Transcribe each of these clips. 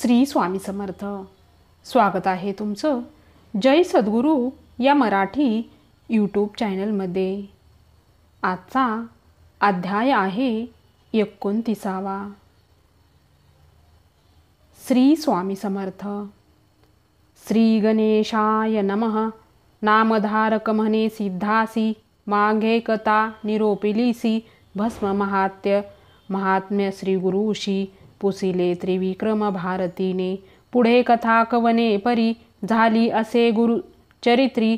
श्री स्वामी समर्थ. स्वागत आहे तुमचं जय सद्गुरू या मराठी यूट्यूब चॅनलमध्ये. आजचा अध्याय आहे 29वा. श्री स्वामी समर्थ. श्री गणेशाय नमः. नामधारक म्हणे सिद्धासी, मागे कथा निरोपिलीसी. भस्म महात्म्य श्री गुरुशी, पुसिले त्रिविक्रम भारतीने. पुढे कथा कवने परी, झाली असे गुरु चरित्री.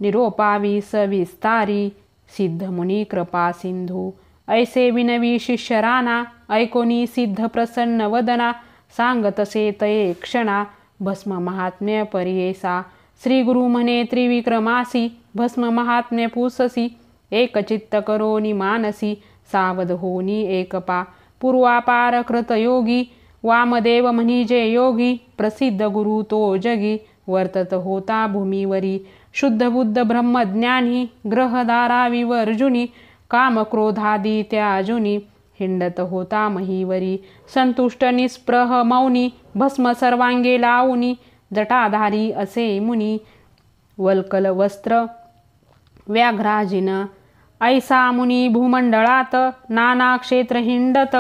निरोपावी सविस्तारी, सिद्ध मुनी कृपा सिंधू. ऐसे विनवी शिष्य राणा, ऐकोनी सिद्ध प्रसन्न वदना. सांगतसे तये क्षणा, भस्म महात्म्य परियेसा. श्री गुरु म्हणे त्रिविक्रमासी, भस्म महात्म्य पुससी. एक चित्त करोनी मानसी, सावध होनी एकपा. पूर्वापार कृत योगी, वामदेव म्हणिजे योगी. प्रसिद्ध गुरु तो जगी, वर्तत होता भूमीवरी. शुद्ध बुद्ध ब्रह्मज्ञानी, ग्रहदारा विवर्जुनी. काम क्रोधादी त्याजुनी, हिंडत होता महीवरी. संतुष्ट निस्पृह मौनी, भस्म सर्वांगे लावुनी. जटाधारी असे मुनी, वल्कल वस्त्र व्याघ्राजिन. ऐसा मुनी भूमंडळात, नाना क्षेत्र हिंडत.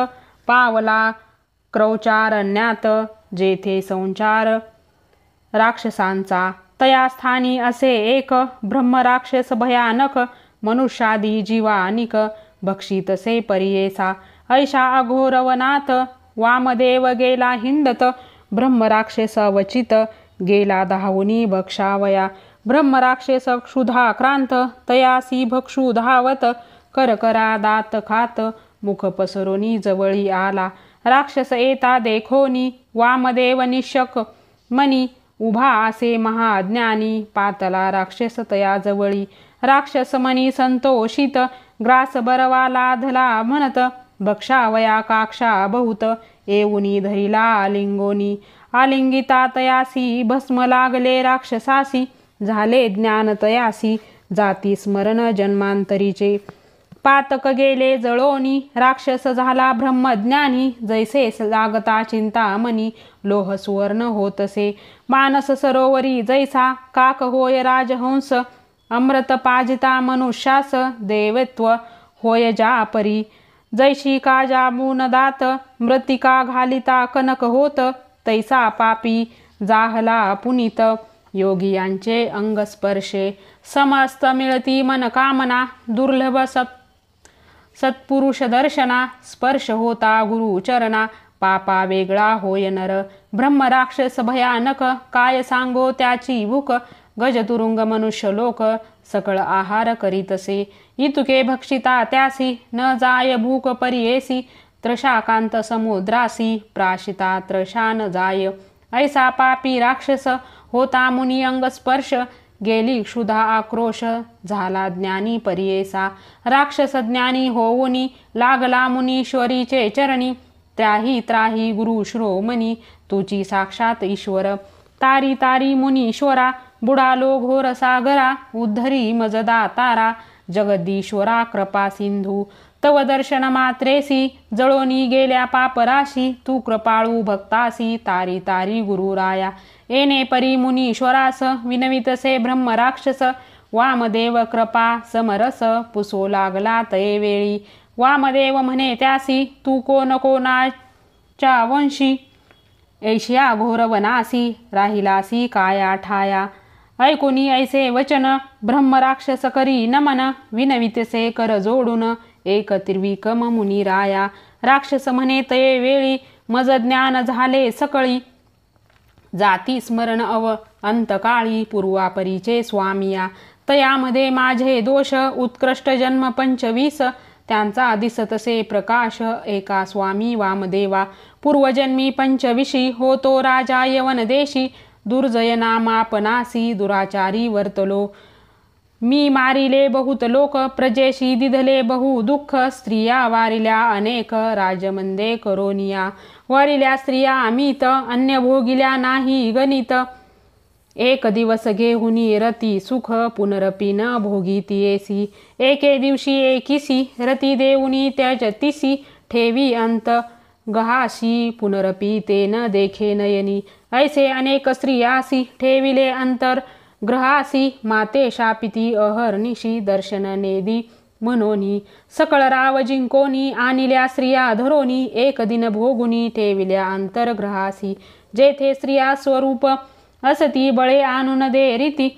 पावला क्रौचारण्यात, जेथे संचार राक्षसांचा. तया स्थानी असे एक, ब्रह्मराक्षस भयानक. मनुष्यादी जीवानिक, भक्षितसे परियेसा. ऐशा अघोर वनात, वामदेव गेला हिंडत. ब्रह्मराक्षस वचित, गेला धावुनी भक्षावया. ब्रह्मराक्षस क्षुधाक्रांत, तयासी भक्षू धावत. करकरा दात खात, मुख पसरोनी जवळी आला. राक्षस येता देखोनी, वामदेव निशक मनी. उभा असे महाज्ञानी, पातला राक्षस तया जवळी. राक्षस मनी संतोषित, ग्रास बरवा लाधला म्हणत. भक्षावया काक्षा बहुत, येऊनी धरिला आलिंगोनी. आलिंगिता तयासी, भस्म लागले राक्षसासी. झाले ज्ञान तयासी, जाती स्मरण जन्मांतरीचे. पातक गेले जळोनी, राक्षस झाला ब्रह्मज्ञानी. जैसे लागता चिंतामणी, लोह सुवर्ण होतसे. मानस सरोवरी जैसा, काक होय राजहंस. अमृत पाजिता मनुष्यास, देवत्व होय जापरी. जैशी का जाबून दात, मृत्तिका घालिता कनक होत. तैसा पापी जाहला पुनीत, योगियांचे अंगस्पर्शे. समस्त मिळती मनकामना, दुर्लभ सत्पुरुष दर्शना. स्पर्श होता गुरुचरणा, पापा वेगळा होय नर. ब्रह्मराक्षस भयानक, काय सांगो त्याची भूक. गजतुरुंग मनुष्य लोक, सकळ आहार करीतसे. इतुके भक्षिता त्यासी, न जाय भूक परियेसी. त्रशाकांत समुद्रासी, प्राशिता त्रशा न जाय. ऐसा पापी राक्षस, होता मुनी अंगस्पर्श. गेली क्षुधा आक्रोश, झाला ज्ञानी परियेसा. राक्षस ज्ञानी होऊनी, लागला मुनीश्वरीचे चरणी. त्राही त्राही गुरु श्रोमणी, तुची साक्षात ईश्वर. तारी तारी मुनीश्वरा, बुडालो घोर सागरा. उद्धरी मज दातारा, जगदीश्वरा कृपा सिंधू. तव दर्शन मात्रेसी, जळोनी गेल्या पापराशी. तू कृपाळू भक्तासी, तारी तारी गुरुराया. येणे परी मुनीश्वरास, विनवितसे ब्रह्मराक्षस. वामदेव कृपा समरस, पुसो लागला तये वेळी. वामदेव म्हणे त्यासी, तू कोण कोणाच्या वंशी. ऐशिया घोर वनासी, राहिलासी काया ठाया. ऐकुनी ऐसे वचन, ब्रह्मराक्षस करी नमन. विनवितसे कर जोडून, एक त्रिविक्रम मुनी राया. राक्षस म्हणे तये वेळी, मज ज्ञान झाले सकळी. जाती स्मरण अंतकाळी, पूर्वापरीचे स्वामिया. तयामध्ये माझे दोष, उत्कृष्ट जन्म 25. त्यांचा दिसतसे प्रकाश, एका स्वामी वामदेवा. पूर्वजन्मी 25, होतो राजा यवनदेशी. दुर्जय नामापनासी, दुराचारी वर्तलो. मी मारिले बहुत लोक, प्रजेशी दिधले बहु दुःख. स्त्रिया वारिल्या अनेक, राजमंदे करोनिया. वारिल्या स्त्रिया अमित, अन्य भोगिल्या नाही गणित. एक दिवस घेहुनी रती सुख, पुनरपी न भोगीती येसी. एके दिवशी एकीसी, रती देऊनी त्यजतीसी. ठेवी अंत गहाशी पुनरपी ते न देखे नयनी. ऐसे अनेक स्त्रियासी ठेविले अंतर ग्रहासी. माते शापिती अहर्निशी दर्शन नेदी मनोनी. सकळ राव जिंकोनी आणिल्या स्त्रिया धरोनी. एक दिन भोगुनी ठेविल्या अंतरग्रहासी. जेथे स्त्रिया स्वरूप असती बळे आणून दे रीती.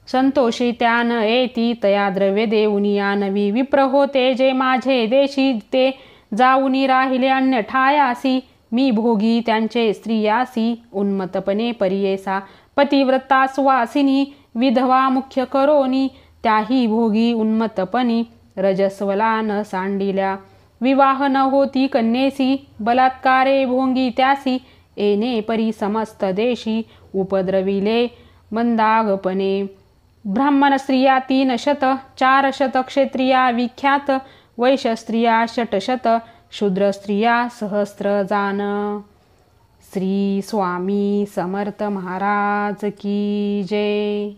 संतोषी त्यान येती तया द्रव्य देऊनी आणवी. विप्र होते जे माझे देशी ते जाऊनी राहिले अन्य ठायासी. मी भोगी त्यांचे स्त्रियासी उन्मत्तपणे परियेसा. पतिव्रता सुवासिनी विधवा मुख्य करोनी. त्याही भोगी उन्मत्तपणी रजस्वला न सांडिल्या. विवाह न होती कन्येसी बलात्कारे भोंगी त्यासी. येणे परी समस्त देशी उपद्रविले मंदागपणे. ब्राह्मण स्त्रिया 300 400 क्षत्रिया विख्यात. वैश्य स्त्रिया 600 शूद्र स्त्रिया सहस्र जान. श्री स्वामी समर्थ महाराज की जय.